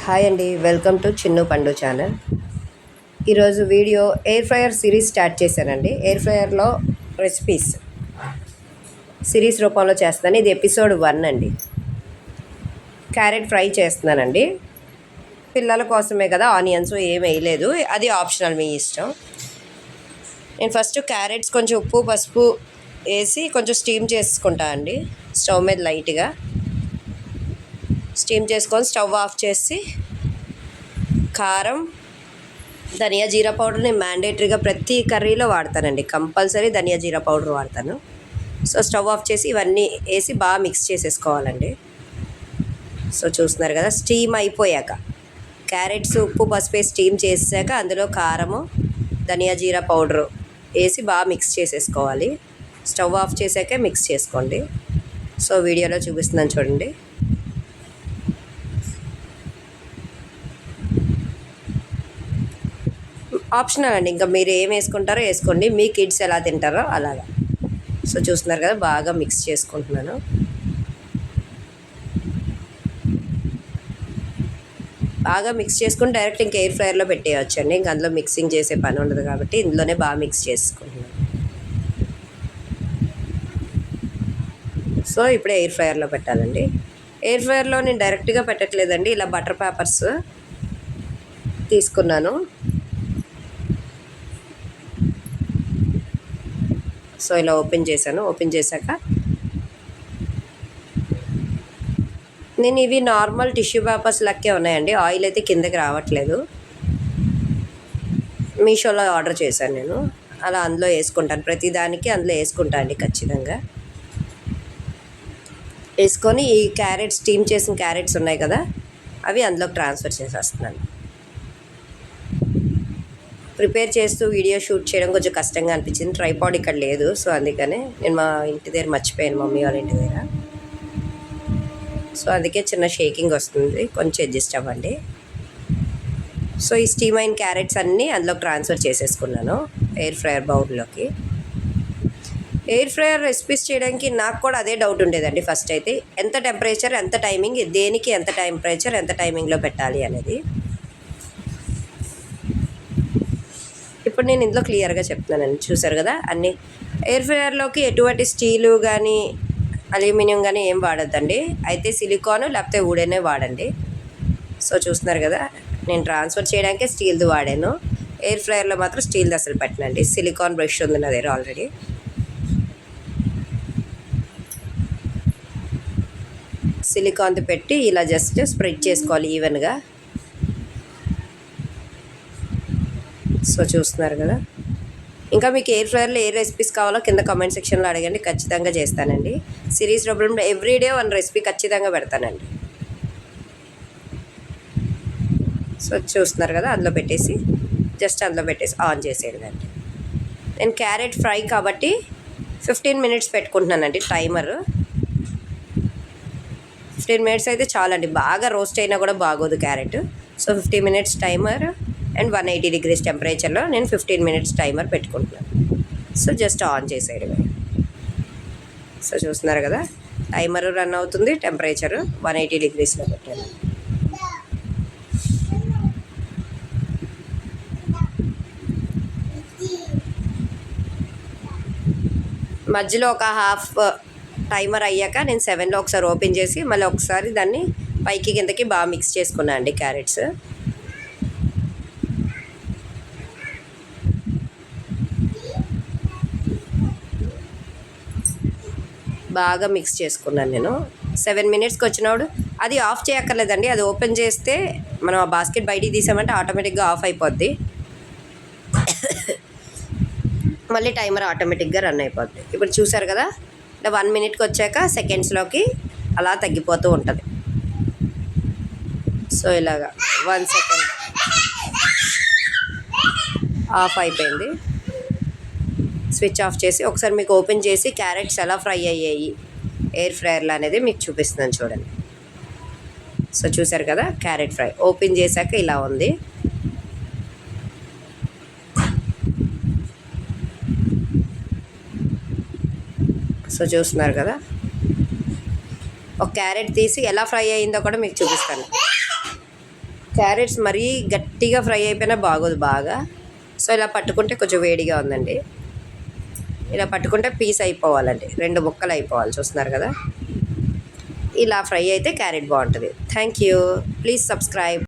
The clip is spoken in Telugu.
హాయ్ అండి, వెల్కమ్ టు చిన్ను పండు ఛానల్. ఈరోజు video air fryer series start చేశానండి. ఎయిర్ ఫ్రైయర్లో రెసిపీస్ సిరీస్ రూపంలో చేస్తున్నాను. ఇది ఎపిసోడ్ 1 అండి. క్యారెట్ ఫ్రై చేస్తున్నానండి. పిల్లల కోసమే కదా, ఆనియన్స్ ఏం వేయలేదు, అది ఆప్షనల్, మీ ఇష్టం. నేను ఫస్ట్ క్యారెట్స్ కొంచెం ఉప్పు పసుపు వేసి కొంచెం స్టీమ్ చేసుకుంటా అండి. స్టవ్ మీద లైట్గా స్టీమ్ చేసుకొని స్టవ్ ఆఫ్ చేసి కారం, ధనియా జీరా పౌడర్ నేను మ్యాండేటరీగా ప్రతి కర్రీలో వాడతానండి. కంపల్సరీ ధనియా జీరా పౌడర్ వాడతాను. సో స్టవ్ ఆఫ్ చేసి ఇవన్నీ వేసి బాగా మిక్స్ చేసేసుకోవాలండి. సో చూస్తున్నారు కదా, స్టీమ్ అయిపోయాక క్యారెట్స్ ఉప్పు పసుపు వేసి స్టీమ్ చేసాక అందులో కారము ధనియా జీరా పౌడరు వేసి బాగా మిక్స్ చేసేసుకోవాలి. స్టవ్ ఆఫ్ చేసాకే మిక్స్ చేసుకోండి. సో వీడియోలో చూపిస్తున్నాను చూడండి. ఆప్షనల్ అండి, ఇంకా మీరు ఏం వేసుకుంటారో వేసుకోండి, మీ కిడ్స్ ఎలా తింటారో అలాగా. సో చూస్తున్నారు కదా, బాగా మిక్స్ చేసుకుంటున్నాను. బాగా మిక్స్ చేసుకుని డైరెక్ట్ ఇంకా ఎయిర్ ఫ్రైయర్లో పెట్టేయచ్చు అండి. ఇంకా అందులో మిక్సింగ్ చేసే పని ఉండదు కాబట్టి ఇందులోనే బాగా మిక్స్ చేసుకుంటున్నాను. సో ఇప్పుడు ఎయిర్ ఫ్రైయర్లో పెట్టాలండి. ఎయిర్ ఫ్రైయర్లో నేను డైరెక్ట్గా పెట్టట్లేదండి, ఇలా బటర్ పేపర్స్ తీసుకున్నాను. సో ఇలా ఓపెన్ చేశాను. ఓపెన్ చేశాక నేను ఇవి నార్మల్ టిష్యూ పేపర్స్ లెక్కే ఉన్నాయండి. ఆయిల్ అయితే కిందకి రావట్లేదు. మీషోలో ఆర్డర్ చేశాను నేను. అలా అందులో వేసుకుంటాను, ప్రతిదానికి అందులో వేసుకుంటాను అండి ఖచ్చితంగా. వేసుకొని ఈ క్యారెట్స్, స్టీమ్ చేసిన క్యారెట్స్ ఉన్నాయి కదా, అవి అందులోకి ట్రాన్స్ఫర్ చేసేస్తున్నాను. ప్రిపేర్ చేస్తూ వీడియో షూట్ చేయడం కొంచెం కష్టంగా అనిపించింది. ట్రైపాడ్ ఇక్కడ లేదు, సో అందుకనే నేను మా ఇంటి దగ్గర మర్చిపోయాను, మమ్మీ వాళ్ళ ఇంటి దగ్గర. సో అందుకే చిన్న షేకింగ్ వస్తుంది, కొంచెం అడ్జస్ట్ అవ్వండి. సో ఈ స్టీమ్ అయిన క్యారెట్స్ అన్నీ అందులోకి ట్రాన్స్ఫర్ చేసేసుకున్నాను ఎయిర్ ఫ్రైయర్ బౌల్లోకి. ఎయిర్ ఫ్రైయర్ రెసిపీస్ చేయడానికి నాకు కూడా అదే డౌట్ ఉండేదండి ఫస్ట్ అయితే, ఎంత టెంపరేచర్ ఎంత టైమింగ్, దేనికి ఎంత టెంపరేచర్ ఎంత టైమింగ్లో పెట్టాలి అనేది. ఇప్పుడు నేను ఇందులో క్లియర్గా చెప్తున్నానండి. చూసారు కదా, అన్నీ ఎయిర్ ఫ్రైయర్లోకి ఎటువంటి స్టీలు కానీ అల్యూమినియం కానీ ఏం వాడద్దండి. అయితే సిలికాన్ లేకపోతే వుడెనే వాడండి. సో చూస్తున్నారు కదా, నేను ట్రాన్స్ఫర్ చేయడానికే స్టీల్ది వాడాను. ఎయిర్ ఫ్రైయర్లో మాత్రం స్టీల్ది అసలు పెట్టనండి. సిలికాన్ బ్రష్ ఉంది నా దగ్గర ఆల్రెడీ. సిలికాన్ది పెట్టి ఇలా జస్ట్ స్ప్రెడ్ చేసుకోవాలి ఈవెన్గా. సో చూస్తున్నారు కదా, ఇంకా మీకు ఎయిర్ ఫ్రైయర్లో ఏ రెసిపీస్ కావాలో కింద కామెంట్ సెక్షన్లో అడగండి, ఖచ్చితంగా చేస్తానండి. సిరీస్ రూపంలో ఎవ్రీడే 1 రెసిపీ ఖచ్చితంగా పెడతానండి. సో చూస్తున్నారు కదా, అందులో పెట్టేసి జస్ట్ అందులో పెట్టేసి ఆన్ చేసేయండి. నేను క్యారెట్ ఫ్రై కాబట్టి 15 మినిట్స్ పెట్టుకుంటున్నానండి టైమర్. 15 మినిట్స్ అయితే చాలండి, బాగా రోస్ట్ అయినా కూడా బాగోదు carrot. So 15 minutes timer and 180 degrees టెంపరేచర్లో నేను 15 మినిట్స్ టైమర్ పెట్టుకుంటున్నాను. సో జస్ట్ ఆన్ చేసేయడమే. సో చూస్తున్నారు కదా, టైమర్ రన్ అవుతుంది, టెంపరేచర్ 180 degreesలో పెట్టాను. మధ్యలో ఒక హాఫ్ టైమర్ అయ్యాక నేను 7లో ఒకసారి ఓపెన్ చేసి మళ్ళీ ఒకసారి దాన్ని పైకి కిందకి బాగా మిక్స్ చేసుకున్నాను అండి. క్యారెట్స్ బాగా మిక్స్ చేసుకున్నాను నేను. 7 మినిట్స్కి వచ్చినప్పుడు అది ఆఫ్ చేయక్కర్లేదండి, అది ఓపెన్ చేస్తే మనం ఆ బాస్కెట్ బయటికి తీసామంటే ఆటోమేటిక్గా ఆఫ్ అయిపోద్ది. మళ్ళీ టైమర్ ఆటోమేటిక్గా రన్ అయిపోద్ది. ఇప్పుడు చూసారు కదా, 1 మినిట్కి వచ్చాక సెకండ్స్లోకి అలా తగ్గిపోతూ ఉంటుంది. సో ఇలాగా 1 సెకండ్ ఆఫ్ అయిపోయింది. స్విచ్ ఆఫ్ చేసి ఒకసారి మీకు ఓపెన్ చేసి క్యారెట్స్ ఎలా ఫ్రై అయ్యాయి ఎయిర్ ఫ్రైయర్లో అనేది మీకు చూపిస్తున్నాను చూడండి. సో చూసారు కదా, క్యారెట్ ఫ్రై ఓపెన్ చేశాక ఇలా ఉంది. సో చూస్తున్నారు కదా, ఒక క్యారెట్ తీసి ఎలా ఫ్రై అయ్యిందో కూడా మీకు చూపిస్తాను. క్యారెట్స్ మరీ గట్టిగా ఫ్రై అయిపోయినా బాగోదు బాగా. సో ఇలా పట్టుకుంటే కొంచెం వేడిగా ఉందండి. ఇలా పట్టుకుంటే పీస్ అయిపోవాలండి, 2 ముక్కలు అయిపోవాలి. చూస్తున్నారు కదా, ఇలా ఫ్రై అయితే క్యారెట్ బాగుంటుంది. Thank you. Please subscribe.